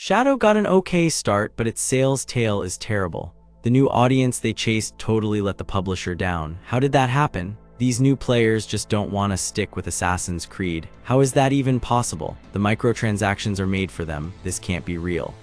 Shadow got an okay start, but its sales tail is terrible. The new audience they chased totally let the publisher down. How did that happen? These new players just don't want to stick with Assassin's Creed. How is that even possible? The microtransactions are made for them. This can't be real.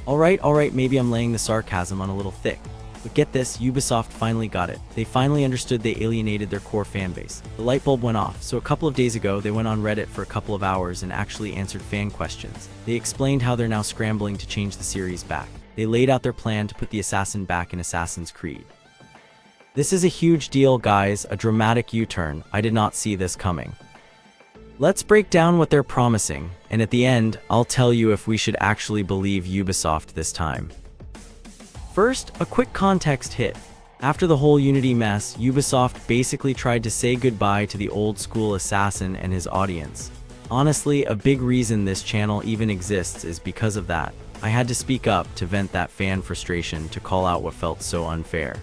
Alright, maybe I'm laying the sarcasm on a little thick. But get this, Ubisoft finally got it. They finally understood they alienated their core fanbase. The light bulb went off, so a couple of days ago they went on Reddit for a couple of hours and actually answered fan questions. They explained how they're now scrambling to change the series back. They laid out their plan to put the assassin back in Assassin's Creed. This is a huge deal, guys, a dramatic U-turn. I did not see this coming. Let's break down what they're promising, and at the end, I'll tell you if we should actually believe Ubisoft this time. First, a quick context hit. After the whole Unity mess, Ubisoft basically tried to say goodbye to the old-school assassin and his audience. Honestly, a big reason this channel even exists is because of that. I had to speak up to vent that fan frustration, to call out what felt so unfair.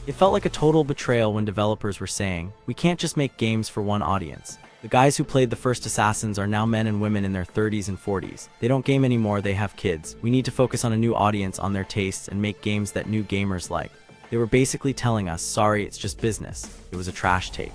It felt like a total betrayal when developers were saying, we can't just make games for one audience. The guys who played the first Assassins are now men and women in their 30s and 40s. They don't game anymore, they have kids. We need to focus on a new audience, on their tastes, and make games that new gamers like. They were basically telling us, sorry, it's just business. It was a trash tape.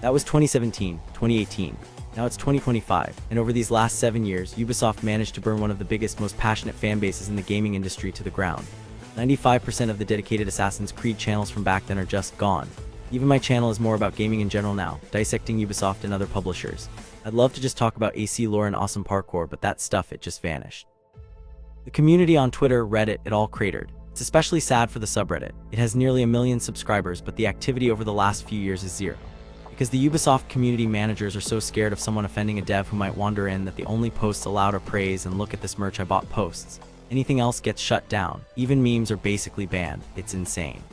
That was 2017, 2018. Now it's 2025, and over these last 7 years, Ubisoft managed to burn one of the biggest, most passionate fan bases in the gaming industry to the ground. 95% of the dedicated Assassin's Creed channels from back then are just gone. Even my channel is more about gaming in general now, dissecting Ubisoft and other publishers. I'd love to just talk about AC lore and awesome parkour, but that stuff, it just vanished. The community on Twitter, Reddit, it all cratered. It's especially sad for the subreddit. It has nearly 1 million subscribers, but the activity over the last few years is zero. Because the Ubisoft community managers are so scared of someone offending a dev who might wander in that the only posts allowed are praise and look at this merch I bought posts. Anything else gets shut down. Even memes are basically banned. It's insane.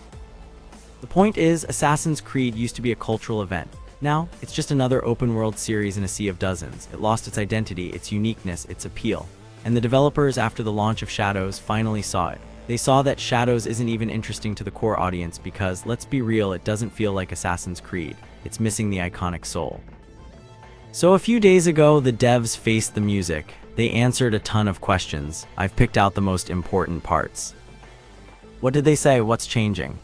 The point is, Assassin's Creed used to be a cultural event. Now, it's just another open-world series in a sea of dozens. It lost its identity, its uniqueness, its appeal. And the developers, after the launch of Shadows, finally saw it. They saw that Shadows isn't even interesting to the core audience because, let's be real, it doesn't feel like Assassin's Creed. It's missing the iconic soul. So a few days ago, the devs faced the music. They answered a ton of questions. I've picked out the most important parts. What did they say? What's changing?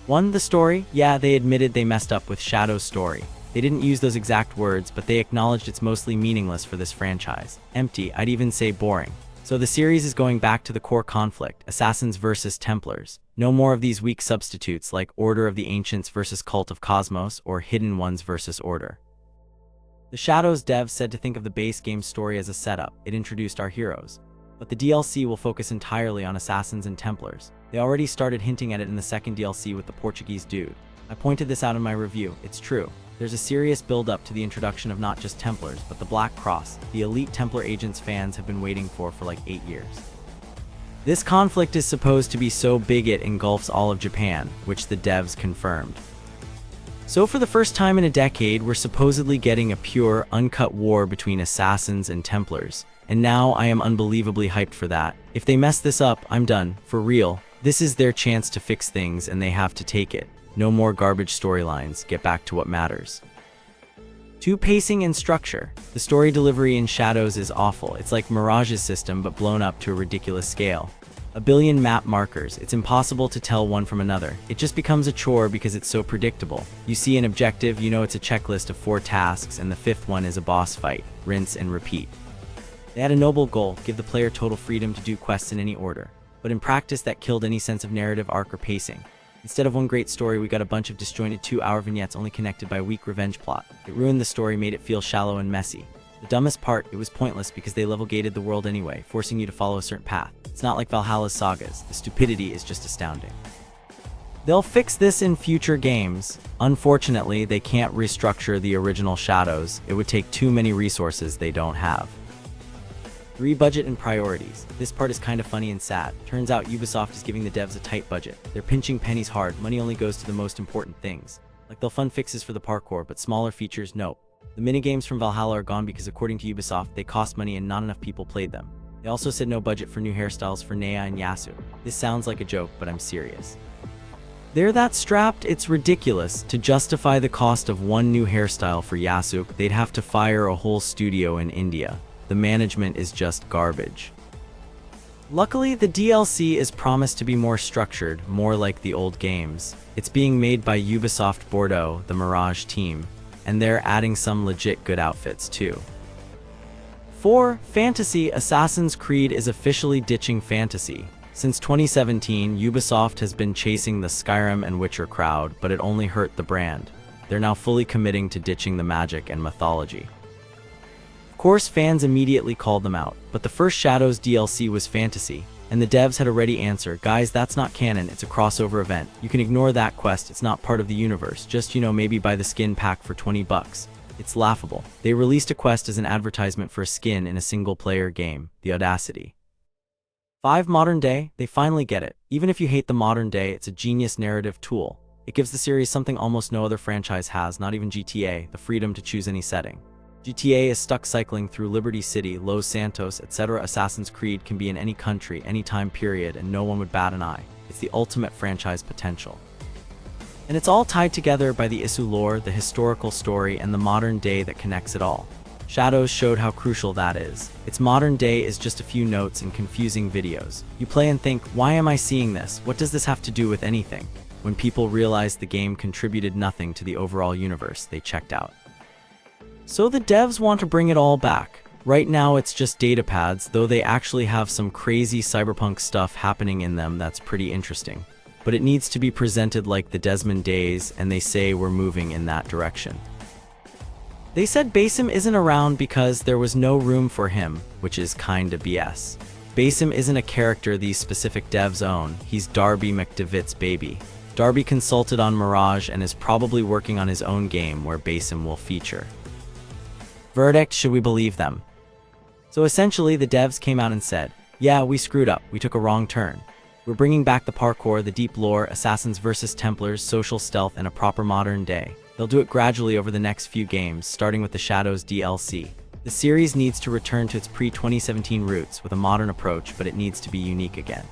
1. The story. Yeah, they admitted they messed up with Shadow's story. They didn't use those exact words, but they acknowledged it's mostly meaningless for this franchise. Empty, I'd even say boring. So the series is going back to the core conflict, Assassins versus Templars. No more of these weak substitutes like Order of the Ancients versus Cult of Cosmos or Hidden Ones versus Order. The Shadows devs said to think of the base game story as a setup. It introduced our heroes. But the DLC will focus entirely on Assassins and Templars. They already started hinting at it in the second DLC with the Portuguese dude. I pointed this out in my review. It's true. There's a serious build-up to the introduction of not just Templars, but the Black Cross, the elite Templar agents fans have been waiting for like 8 years. This conflict is supposed to be so big it engulfs all of Japan, which the devs confirmed. So for the first time in a decade, we're supposedly getting a pure, uncut war between Assassins and Templars. And now I am unbelievably hyped for that. If they mess this up, I'm done. For real. This is their chance to fix things and they have to take it. No more garbage storylines. Get back to what matters. 2. Pacing and structure. The story delivery in Shadows is awful. It's like Mirage's system but blown up to a ridiculous scale. 1 billion map markers. It's impossible to tell one from another. It just becomes a chore because it's so predictable. You see an objective, you know it's a checklist of 4 tasks, and the 5th one is a boss fight. Rinse and repeat. They had a noble goal, give the player total freedom to do quests in any order. But in practice that killed any sense of narrative arc or pacing. Instead of one great story, we got a bunch of disjointed 2-hour vignettes only connected by a weak revenge plot. It ruined the story, made it feel shallow and messy. The dumbest part, it was pointless because they level gated the world anyway, forcing you to follow a certain path. It's not like Valhalla's sagas. The stupidity is just astounding. They'll fix this in future games. Unfortunately, they can't restructure the original Shadows. It would take too many resources they don't have. 3. Budget and priorities. This part is kind of funny and sad. Turns out Ubisoft is giving the devs a tight budget. They're pinching pennies hard. Money only goes to the most important things. Like they'll fund fixes for the parkour, but smaller features, nope. The minigames from Valhalla are gone because according to Ubisoft, they cost money and not enough people played them. They also said no budget for new hairstyles for Nea and Yasu. This sounds like a joke, but I'm serious. They're that strapped, it's ridiculous. To justify the cost of one new hairstyle for Yasuke, they'd have to fire a whole studio in India. the management is just garbage. Luckily, the DLC is promised to be more structured, more like the old games. It's being made by Ubisoft Bordeaux, the Mirage team, and they're adding some legit good outfits too. 4. Fantasy. Assassin's Creed is officially ditching fantasy. Since 2017, Ubisoft has been chasing the Skyrim and Witcher crowd, but it only hurt the brand. They're now fully committing to ditching the magic and mythology. Of course, fans immediately called them out, but the first Shadows DLC was fantasy, and the devs had already answered, guys, that's not canon, it's a crossover event. You can ignore that quest, it's not part of the universe, just, maybe buy the skin pack for $20. It's laughable. They released a quest as an advertisement for a skin in a single-player game, the audacity. 5. Modern day. They finally get it. Even if you hate the modern day, it's a genius narrative tool. It gives the series something almost no other franchise has, not even GTA, the freedom to choose any setting. GTA is stuck cycling through Liberty City, Los Santos, etc. Assassin's Creed can be in any country, any time period, and no one would bat an eye. It's the ultimate franchise potential. And it's all tied together by the Isu lore, the historical story, and the modern day that connects it all. Shadows showed how crucial that is. Its modern day is just a few notes and confusing videos. You play and think, why am I seeing this? What does this have to do with anything? When people realized the game contributed nothing to the overall universe, they checked out. So the devs want to bring it all back. Right now it's just datapads, though they actually have some crazy cyberpunk stuff happening in them that's pretty interesting. But it needs to be presented like the Desmond days, and they say we're moving in that direction. They said Basim isn't around because there was no room for him, which is kinda BS. Basim isn't a character these specific devs own, he's Darby McDevitt's baby. Darby consulted on Mirage and is probably working on his own game where Basim will feature. Verdict, should we believe them? So essentially the devs came out and said, yeah, we screwed up, we took a wrong turn. We're bringing back the parkour, the deep lore, assassins versus Templars, social stealth, and a proper modern day. They'll do it gradually over the next few games, starting with the Shadows DLC. The series needs to return to its pre-2017 roots with a modern approach, but it needs to be unique again.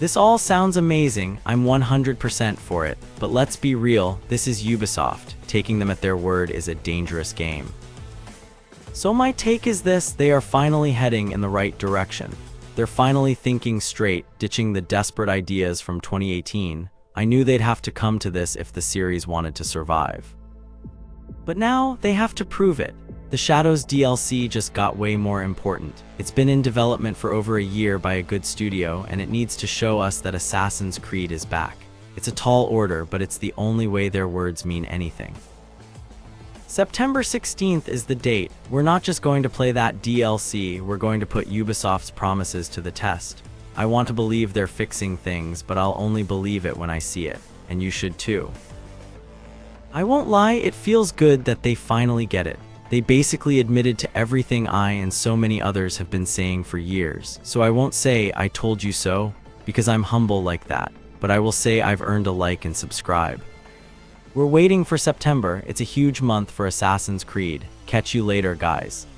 This all sounds amazing, I'm 100% for it, but let's be real, this is Ubisoft. Taking them at their word is a dangerous game. So my take is this, they are finally heading in the right direction. They're finally thinking straight, ditching the desperate ideas from 2018. I knew they'd have to come to this if the series wanted to survive. But now, they have to prove it. The Shadows DLC just got way more important. It's been in development for over a year by a good studio, and it needs to show us that Assassin's Creed is back. It's a tall order, but it's the only way their words mean anything. September 16th is the date. We're not just going to play that DLC, we're going to put Ubisoft's promises to the test. I want to believe they're fixing things, but I'll only believe it when I see it, and you should too. I won't lie, it feels good that they finally get it. They basically admitted to everything I and so many others have been saying for years, so I won't say I told you so, because I'm humble like that, but I will say I've earned a like and subscribe. We're waiting for September, it's a huge month for Assassin's Creed. Catch you later, guys.